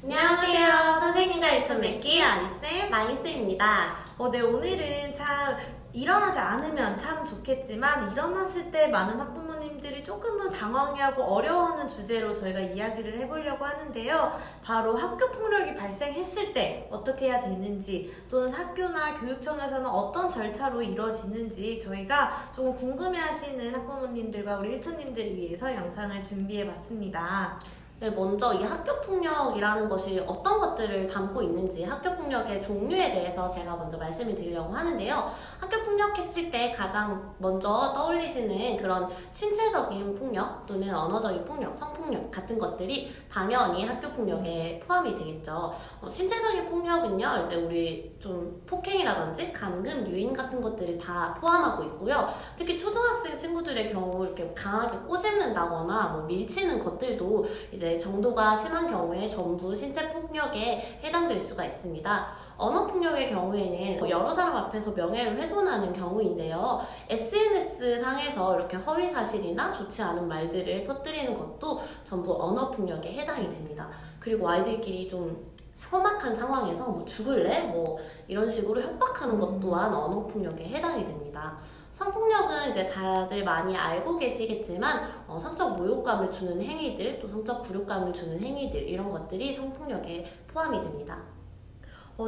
안녕하세요. 선생님과 일천 맺기 아리쌤, 라이스입니다. 네, 오늘은 참 일어나지 않으면 참 좋겠지만 일어났을 때 많은 학부모님들이 조금은 당황해하고 어려워하는 주제로 저희가 이야기를 해보려고 하는데요. 바로 학교 폭력이 발생했을 때 어떻게 해야 되는지, 또는 학교나 교육청에서는 어떤 절차로 이루어지는지 저희가 조금 궁금해하시는 학부모님들과 우리 일천님들을 위해서 영상을 준비해봤습니다. 네, 먼저 이 학교폭력이라는 것이 어떤 것들을 담고 있는지 학교폭력의 종류에 대해서 제가 먼저 말씀을 드리려고 하는데요. 학교폭력했을 때 가장 먼저 떠올리시는 그런 신체적인 폭력 또는 언어적인 폭력, 성폭력 같은 것들이 당연히 학교폭력에 포함이 되겠죠. 신체적인 폭력은요, 이제 우리 좀 폭행이라든지 감금, 유인 같은 것들을 다 포함하고 있고요. 특히 초등학생 친구들의 경우 이렇게 강하게 꼬집는다거나 뭐 밀치는 것들도 이제 정도가 심한 경우에 전부 신체 폭력에 해당될 수가 있습니다. 언어 폭력의 경우에는 여러 사람 앞에서 명예를 훼손하는 경우인데요. SNS 상에서 이렇게 허위 사실이나 좋지 않은 말들을 퍼뜨리는 것도 전부 언어 폭력에 해당이 됩니다. 그리고 아이들끼리 좀 험악한 상황에서 뭐 죽을래? 뭐 이런 식으로 협박하는 것 또한 언어 폭력에 해당이 됩니다. 성폭력은 이제 다들 많이 알고 계시겠지만 성적 모욕감을 주는 행위들, 또 성적 굴욕감을 주는 행위들, 이런 것들이 성폭력에 포함이 됩니다.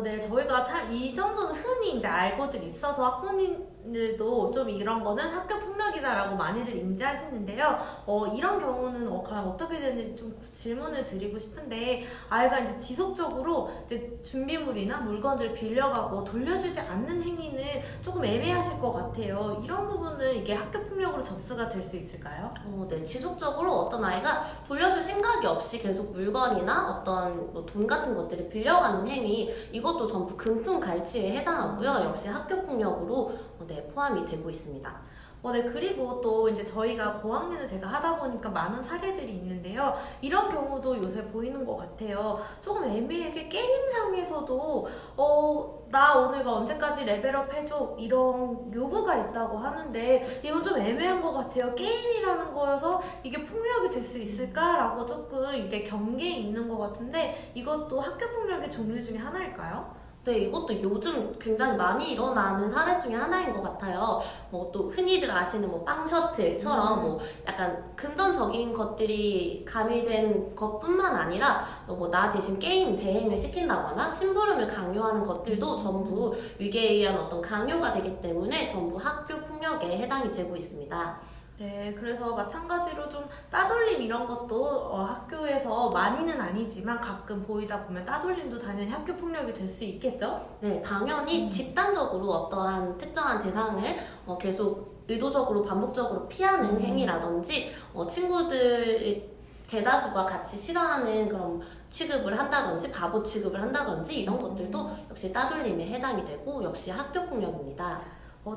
네, 저희가 참 이 정도는 흔히 이제 알고들 있어서 학부모님들도 좀 이런 거는 학교 폭력이다라고 많이들 인지하시는데요. 이런 경우는 과연 어떻게 되는지 좀 질문을 드리고 싶은데, 아이가 이제 지속적으로 이제 준비물이나 물건들을 빌려가고 돌려주지 않는 행위는 조금 애매하실 것 같아요. 이런 부분은 이게 학교 폭력으로 접수가 될 수 있을까요? 네, 지속적으로 어떤 아이가 돌려줄 생각이 없이 계속 물건이나 어떤 뭐 돈 같은 것들을 빌려가는 행위, 이것도 전부 금품갈취에 해당하고요. 역시 학교폭력으로 포함이 되고 있습니다. 네, 그리고 또 이제 저희가 고학년을 제가 하다 보니까 많은 사례들이 있는데요. 이런 경우도 요새 보이는 것 같아요. 조금 애매하게 게임상에서도 나 오늘 언제까지 레벨업 해줘, 이런 요구가 있다고 하는데 이건 좀 애매한 것 같아요. 게임이라는 거여서 이게 폭력이 될 수 있을까라고 조금 이게 경계에 있는 것 같은데, 이것도 학교 폭력의 종류 중에 하나일까요? 네, 이것도 요즘 굉장히 많이 일어나는 사례 중에 하나인 것 같아요. 또 흔히들 아시는 뭐 빵셔틀처럼 뭐 약간 금전적인 것들이 가미된 것뿐만 아니라 뭐 나 대신 게임 대행을 시킨다거나 심부름을 강요하는 것들도 전부 위계에 의한 어떤 강요가 되기 때문에 전부 학교 폭력에 해당이 되고 있습니다. 네, 그래서 마찬가지로 좀 따돌림 이런 것도 학교에서 많이는 아니지만 가끔 보이다 보면 따돌림도 당연히 학교 폭력이 될 수 있겠죠? 네, 당연히 집단적으로 어떠한 특정한 대상을 계속 의도적으로 반복적으로 피하는 행위라든지 친구들 대다수가 같이 싫어하는 그런 취급을 한다든지 바보 취급을 한다든지 이런 것들도 역시 따돌림에 해당이 되고 역시 학교 폭력입니다.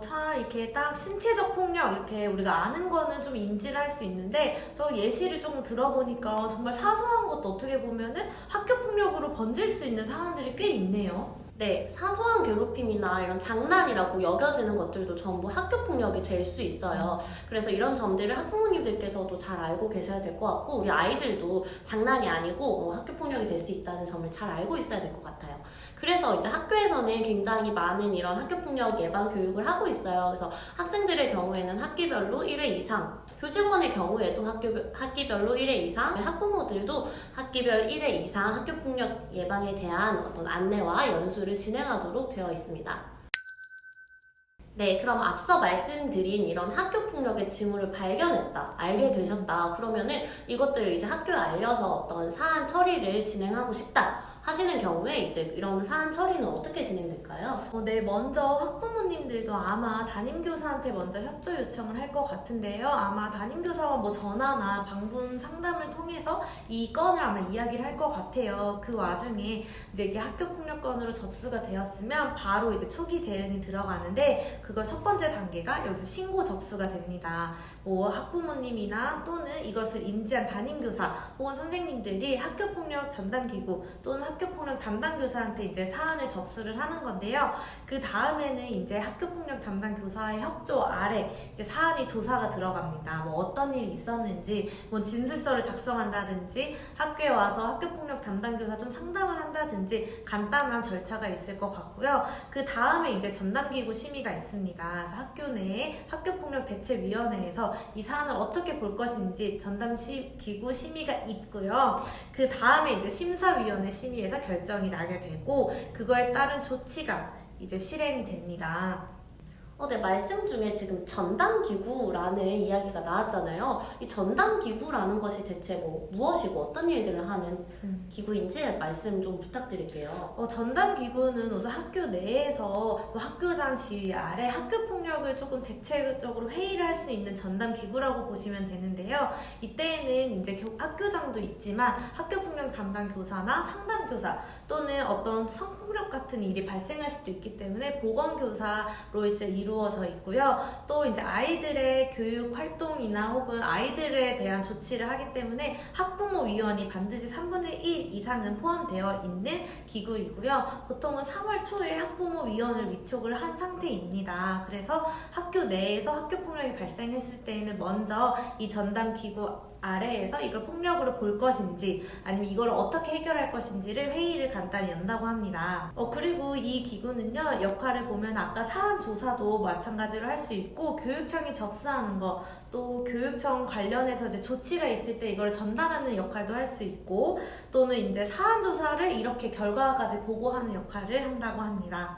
참 이렇게 딱 신체적 폭력 이렇게 우리가 아는 거는 좀 인지를 할 수 있는데, 저 예시를 조금 들어보니까 정말 사소한 것도 어떻게 보면은 학교 폭력으로 번질 수 있는 상황들이 꽤 있네요. 네, 사소한 괴롭힘이나 이런 장난이라고 여겨지는 것들도 전부 학교폭력이 될 수 있어요. 그래서 이런 점들을 학부모님들께서도 잘 알고 계셔야 될 것 같고, 우리 아이들도 장난이 아니고 학교폭력이 될 수 있다는 점을 잘 알고 있어야 될 것 같아요. 그래서 이제 학교에서는 굉장히 많은 이런 학교폭력 예방 교육을 하고 있어요. 그래서 학생들의 경우에는 학기별로 1회 이상, 교직원의 경우에도 학기별로 1회 이상, 학부모들도 학기별 1회 이상 학교폭력 예방에 대한 어떤 안내와 연수를 진행하도록 되어 있습니다. 네, 그럼 앞서 말씀드린 이런 학교폭력의 징후를 발견했다, 알게 되셨다, 그러면은 이것들을 이제 학교에 알려서 어떤 사안 처리를 진행하고 싶다 하시는 경우에 이제 이런 사안 처리는 어떻게 진행될까요? 네, 먼저 학부모님들도 아마 담임교사한테 먼저 협조 요청을 할 것 같은데요. 아마 담임교사와 뭐 전화나 방문 상담을 통해서 이 건을 아마 이야기를 할 것 같아요. 그 와중에 이제 이게 학교폭력 건으로 접수가 되었으면 바로 이제 초기 대응이 들어가는데, 그거 첫 번째 단계가 여기서 신고 접수가 됩니다. 뭐 학부모님이나 또는 이것을 인지한 담임교사 혹은 선생님들이 학교폭력 전담기구 또는 학교폭력 담당 교사한테 이제 사안을 접수를 하는 건데요. 그 다음에는 이제 학교폭력 담당 교사의 협조 아래 이제 사안이 조사가 들어갑니다. 뭐 어떤 일이 있었는지, 뭐 진술서를 작성한다든지, 학교에 와서 학교폭력 담당 교사 좀 상담을 한다든지 간단한 절차가 있을 것 같고요. 그 다음에 이제 전담기구 심의가 있습니다. 그래서 학교 내에 학교폭력 대책위원회에서 이 사안을 어떻게 볼 것인지 전담기구 심의가 있고요. 그 다음에 이제 심사위원회 심의에서 결정이 나게 되고 그거에 따른 조치가 이제 실행이 됩니다. 네, 말씀 중에 지금 전담기구라는 이야기가 나왔잖아요. 이 전담기구라는 것이 대체 무엇이고 어떤 일들을 하는 기구인지 말씀 좀 부탁드릴게요. 전담기구는 우선 학교 내에서 뭐 학교장 지휘 아래 학교폭력을 조금 대체적으로 회의를 할 수 있는 전담기구라고 보시면 되는데요. 이때에는 이제 학교장도 있지만 학교폭력 담당 교사나 상담교사 또는 어떤 성폭력 같은 일이 발생할 수도 있기 때문에 보건교사로 이제 이루어져 있고요. 또 이제 아이들의 교육 활동이나 혹은 아이들에 대한 조치를 하기 때문에 학부모위원이 반드시 3분의 1 이상은 포함되어 있는 기구이고요. 보통은 3월 초에 학부모위원을 위촉을 한 상태입니다. 그래서 학교 내에서 학교폭력이 발생했을 때에는 먼저 이 전담기구 아래에서 이걸 폭력으로 볼 것인지 아니면 이걸 어떻게 해결할 것인지를 회의를 간단히 연다고 합니다. 그리고 이 기구는요, 역할을 보면 아까 사안 조사도 마찬가지로 할 수 있고 교육청이 접수하는 거, 또 교육청 관련해서 이제 조치가 있을 때 이걸 전달하는 역할도 할 수 있고 또는 이제 사안 조사를 이렇게 결과까지 보고하는 역할을 한다고 합니다.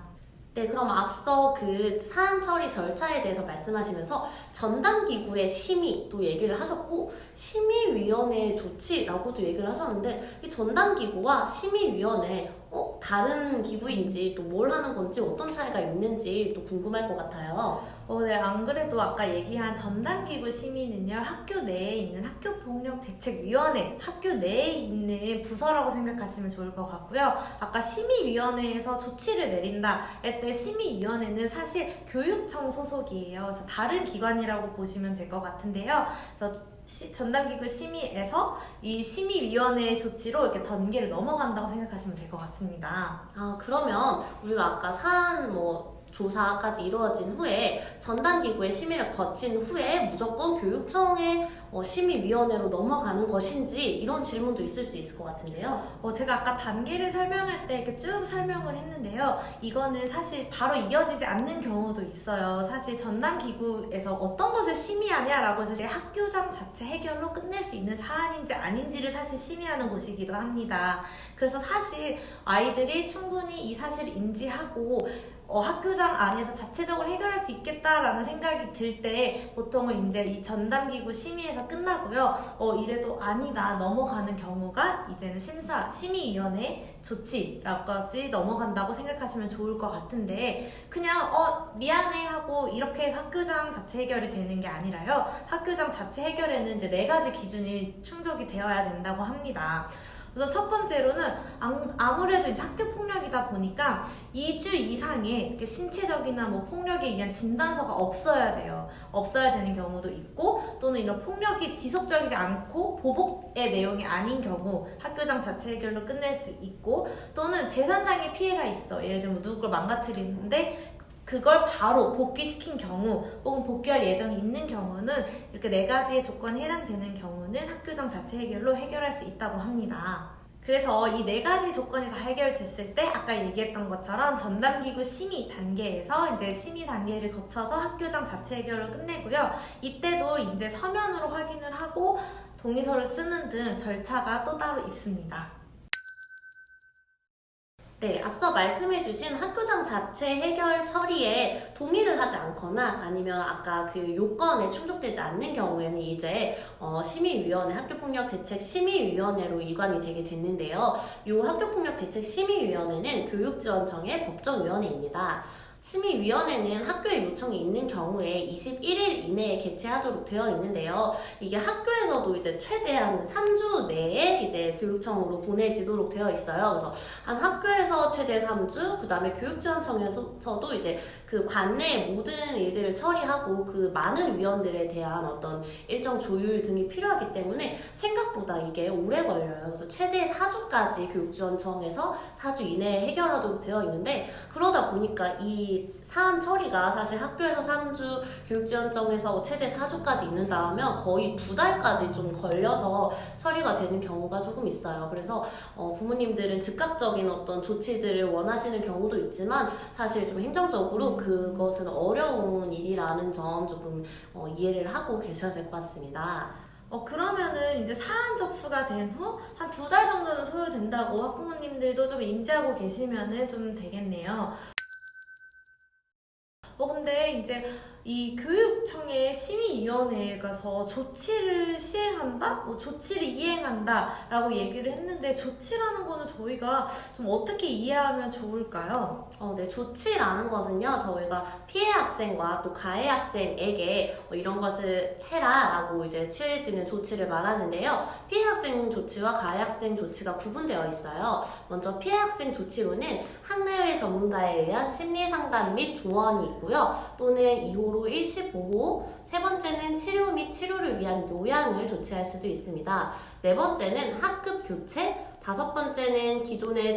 네, 그럼 앞서 그 사안 처리 절차에 대해서 말씀하시면서 전담기구의 심의도 얘기를 하셨고 심의위원회의 조치라고도 얘기를 하셨는데 이 전담기구와 심의위원회 다른 기구인지 또 뭘 하는 건지 어떤 차이가 있는지 또 궁금할 것 같아요. 네, 안 그래도 아까 얘기한 전담기구 심의는요, 학교 내에 있는 학교폭력대책위원회, 학교 내에 있는 부서라고 생각하시면 좋을 것 같고요. 아까 심의위원회에서 조치를 내린다 했을 때 심의위원회는 사실 교육청 소속이에요. 그래서 다른 기관이라고 보시면 될 것 같은데요. 그래서 전담기구 심의에서 이 심의위원회의 조치로 이렇게 단계를 넘어간다고 생각하시면 될 것 같습니다. 그러면 우리가 아까 사안 조사까지 이루어진 후에 전담기구의 심의를 거친 후에 무조건 교육청의 심의위원회로 넘어가는 것인지 이런 질문도 있을 수 있을 것 같은데요. 제가 아까 단계를 설명할 때 이렇게 쭉 설명을 했는데요. 이거는 사실 바로 이어지지 않는 경우도 있어요. 사실 전담기구에서 어떤 것을 심의하냐라고 해서 학교장 자체 해결로 끝낼 수 있는 사안인지 아닌지를 사실 심의하는 곳이기도 합니다. 그래서 사실 아이들이 충분히 이 사실을 인지하고 학교장 안에서 자체적으로 해결할 수 있겠다라는 생각이 들 때 보통은 이제 이 전담기구 심의에서 끝나고요. 이래도 아니다 넘어가는 경우가 이제는 심의위원회 조치라고까지 넘어간다고 생각하시면 좋을 것 같은데 그냥 미안해 하고 이렇게 해서 학교장 자체 해결이 되는 게 아니라요. 학교장 자체 해결에는 이제 4가지 기준이 충족이 되어야 된다고 합니다. 우선 첫 번째로는 아무래도 이제 학교폭력이다 보니까 2주 이상의 이렇게 신체적이나 폭력에 의한 진단서가 없어야 돼요. 없어야 되는 경우도 있고 또는 이런 폭력이 지속적이지 않고 보복의 내용이 아닌 경우 학교장 자체 해결로 끝낼 수 있고 또는 재산상의 피해가 있어. 예를 들면 누구 걸 망가뜨리는데 그걸 바로 복귀시킨 경우 혹은 복귀할 예정이 있는 경우는 이렇게 4가지의 조건에 해당되는 경우는 학교장 자체 해결로 해결할 수 있다고 합니다. 그래서 이 4가지 조건이 다 해결됐을 때 아까 얘기했던 것처럼 전담기구 심의 단계에서 이제 심의 단계를 거쳐서 학교장 자체 해결을 끝내고요. 이때도 이제 서면으로 확인을 하고 동의서를 쓰는 등 절차가 또 따로 있습니다. 네, 앞서 말씀해주신 학교장 자체 해결 처리에 동의를 하지 않거나 아니면 아까 그 요건에 충족되지 않는 경우에는 이제 심의위원회, 학교폭력대책심의위원회로 이관이 되게 됐는데요. 이 학교폭력대책심의위원회는 교육지원청의 법정위원회입니다. 심의위원회는 학교에 요청이 있는 경우에 21일 이내에 개최하도록 되어 있는데요. 이게 학교에서도 이제 최대한 3주 내에 이제 교육청으로 보내지도록 되어 있어요. 그래서 한 학교에서 최대 3주, 그 다음에 교육지원청에서도 이제 그 관내의 모든 일들을 처리하고 그 많은 위원들에 대한 어떤 일정 조율 등이 필요하기 때문에 생각보다 이게 오래 걸려요. 그래서 최대 4주까지 교육지원청에서 4주 이내에 해결하도록 되어 있는데, 그러다 보니까 이 사안 처리가 사실 학교에서 3주, 교육지원청에서 최대 4주까지 있는다 하면 거의 2달까지 좀 걸려서 처리가 되는 경우가 조금 있어요. 그래서 부모님들은 즉각적인 어떤 조치들을 원하시는 경우도 있지만 사실 좀 행정적으로 그것은 어려운 일이라는 점 조금 이해를 하고 계셔야 될 것 같습니다. 그러면은 이제 사안 접수가 된 후 한 2달 정도는 소요된다고 학부모님들도 좀 인지하고 계시면은 좀 되겠네요. 근데 이제 이 교육청의 심의위원회에 가서 조치를 시행한다? 조치를 이행한다? 라고 얘기를 했는데, 조치라는 거는 저희가 좀 어떻게 이해하면 좋을까요? 네, 조치라는 것은요, 저희가 피해 학생과 또 가해 학생에게 이런 것을 해라라고 이제 취해지는 조치를 말하는데요. 피해 학생 조치와 가해 학생 조치가 구분되어 있어요. 먼저 피해 학생 조치로는 학내외 전문가에 의한 심리 상담 및 조언이 있고요. 또는 2호로 일시보호, 세 번째는 치료 및 치료를 위한 요양을 조치할 수도 있습니다. 네 번째는 학급 교체, 다섯 번째는 기존에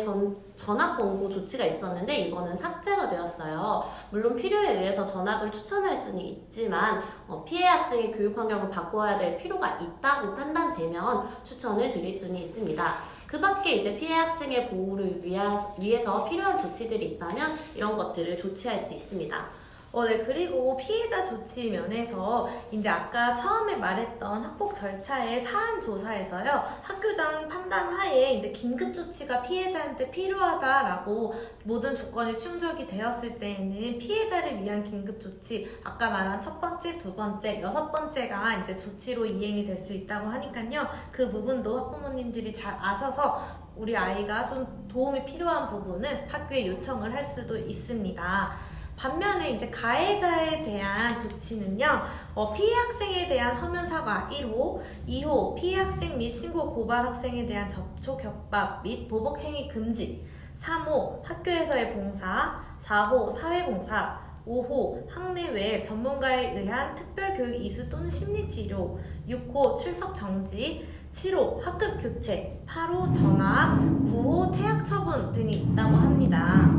전학 권고 조치가 있었는데 이거는 삭제가 되었어요. 물론 필요에 의해서 전학을 추천할 수는 있지만 피해 학생의 교육 환경을 바꿔야 될 필요가 있다고 판단되면 추천을 드릴 수는 있습니다. 그 밖에 이제 피해 학생의 보호를 위해서 필요한 조치들이 있다면 이런 것들을 조치할 수 있습니다. 네, 그리고 피해자 조치 면에서 이제 아까 처음에 말했던 학폭 절차의 사안 조사에서요, 학교장 판단 하에 이제 긴급 조치가 피해자한테 필요하다라고 모든 조건이 충족이 되었을 때에는 피해자를 위한 긴급 조치, 아까 말한 첫 번째, 두 번째, 여섯 번째가 이제 조치로 이행이 될 수 있다고 하니까요, 그 부분도 학부모님들이 잘 아셔서 우리 아이가 좀 도움이 필요한 부분은 학교에 요청을 할 수도 있습니다. 반면에 이제 가해자에 대한 조치는요, 피해 학생에 대한 서면 사과 1호, 2호 피해 학생 및 신고 고발 학생에 대한 접촉 협박 및 보복 행위 금지, 3호 학교에서의 봉사, 4호 사회봉사, 5호 학내외 전문가에 의한 특별교육 이수 또는 심리치료, 6호 출석 정지, 7호 학급 교체, 8호 전학, 9호 퇴학 처분 등이 있다고 합니다.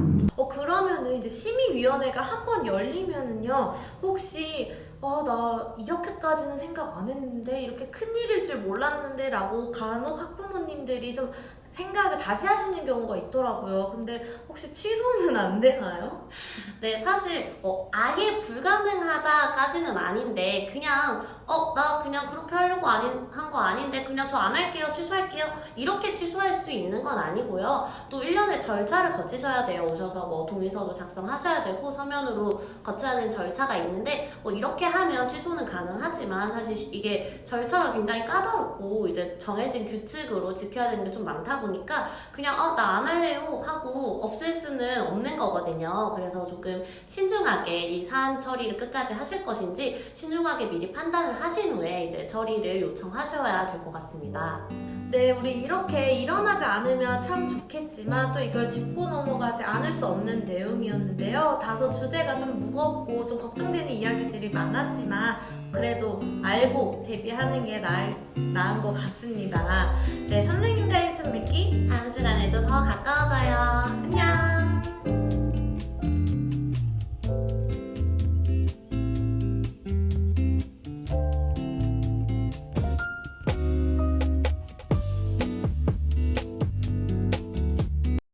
그러면은 이제 심의위원회가 한번 열리면은요, 혹시 나 이렇게까지는 생각 안 했는데, 이렇게 큰일일 줄 몰랐는데 라고 간혹 학부모님들이 좀 생각을 다시 하시는 경우가 있더라고요. 근데 혹시 취소는 안 되나요? 네, 사실 아예 불가능하다까지는 아닌데 그냥 나 그냥 그렇게 하려고 한 거 아닌데 그냥 저 안 할게요, 취소할게요, 이렇게 취소할 수 있는 건 아니고요. 또 1년의 절차를 거치셔야 돼요. 오셔서 뭐 동의서도 작성하셔야 되고 서면으로 거쳐야 하는 절차가 있는데 이렇게 하면 취소는 가능하지만 사실 이게 절차가 굉장히 까다롭고 이제 정해진 규칙으로 지켜야 되는 게 좀 많다 보니까 그냥 나 안 할래요 하고 없앨 수는 없는 거거든요. 그래서 조금 신중하게 이 사안 처리를 끝까지 하실 것인지 신중하게 미리 판단을 하신 후에 이제 처리를 요청하셔야 될 것 같습니다. 네, 우리 이렇게 일어나지 않으면 참 좋겠지만 또 이걸 짚고 넘어가지 않을 수 없는 내용이었는데요. 다소 주제가 좀 무겁고 좀 걱정되는 이야기들이 많았지만 그래도 알고 대비하는 게 나은 것 같습니다. 네, 선생님과 1층 뵙기 다음 시간에도 더 가까워져요. 안녕.